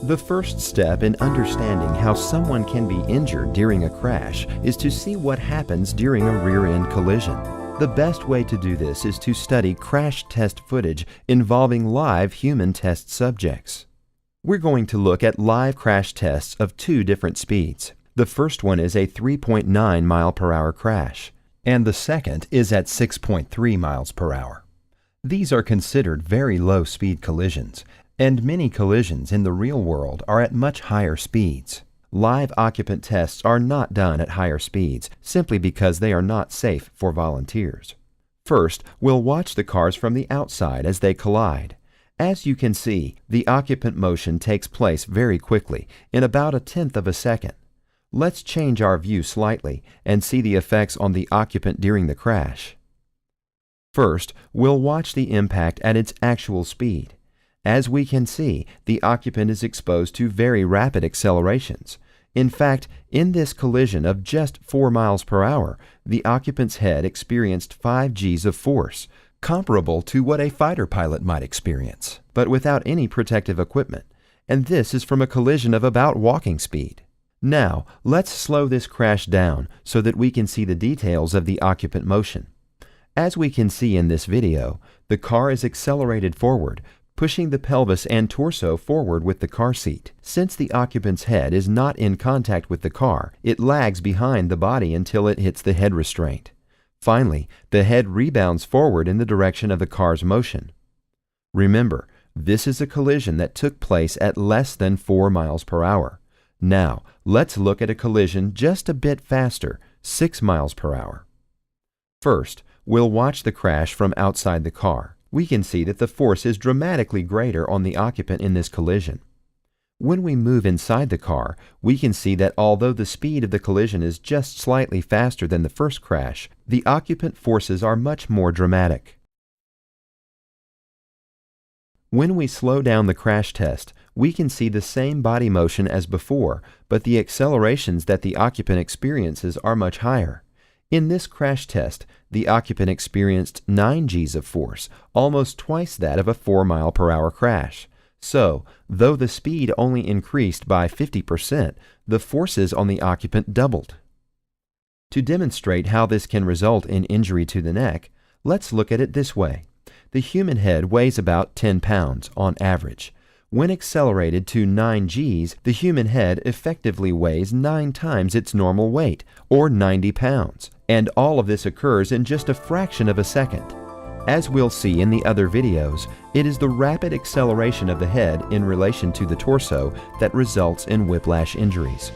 The first step in understanding how someone can be injured during a crash is to see what happens during a rear-end collision. The best way to do this is to study crash test footage involving live human test subjects. We're going to look at live crash tests of two different speeds. The first one is a 3.9 mile per hour crash, and the second is at 6.3 miles per hour. These are considered very low speed collisions, and many collisions in the real world are at much higher speeds. Live occupant tests are not done at higher speeds simply because they are not safe for volunteers. First, we'll watch the cars from the outside as they collide. As you can see, the occupant motion takes place very quickly, in about 1/10 of a second. Let's change our view slightly and see the effects on the occupant during the crash. First, we'll watch the impact at its actual speed. As we can see, the occupant is exposed to very rapid accelerations. In fact, in this collision of just 4 miles per hour, the occupant's head experienced 5 Gs of force, comparable to what a fighter pilot might experience, but without any protective equipment. And this is from a collision of about walking speed. Now, let's slow this crash down so that we can see the details of the occupant motion. As we can see in this video, the car is accelerated forward, pushing the pelvis and torso forward with the car seat. Since the occupant's head is not in contact with the car, it lags behind the body until it hits the head restraint. Finally, the head rebounds forward in the direction of the car's motion. Remember, this is a collision that took place at less than 4 miles per hour. Now, let's look at a collision just a bit faster, 6 miles per hour. First, we'll watch the crash from outside the car. We can see that the force is dramatically greater on the occupant in this collision. When we move inside the car, we can see that although the speed of the collision is just slightly faster than the first crash, the occupant forces are much more dramatic. When we slow down the crash test, we can see the same body motion as before, but the accelerations that the occupant experiences are much higher. In this crash test, the occupant experienced 9 Gs of force, almost twice that of a 4 mile per hour crash. So, though the speed only increased by 50%, the forces on the occupant doubled. To demonstrate how this can result in injury to the neck, let's look at it this way. The human head weighs about 10 pounds on average. When accelerated to 9 Gs, the human head effectively weighs 9 times its normal weight, or 90 pounds, and all of this occurs in just a fraction of a second. As we'll see in the other videos, it is the rapid acceleration of the head in relation to the torso that results in whiplash injuries.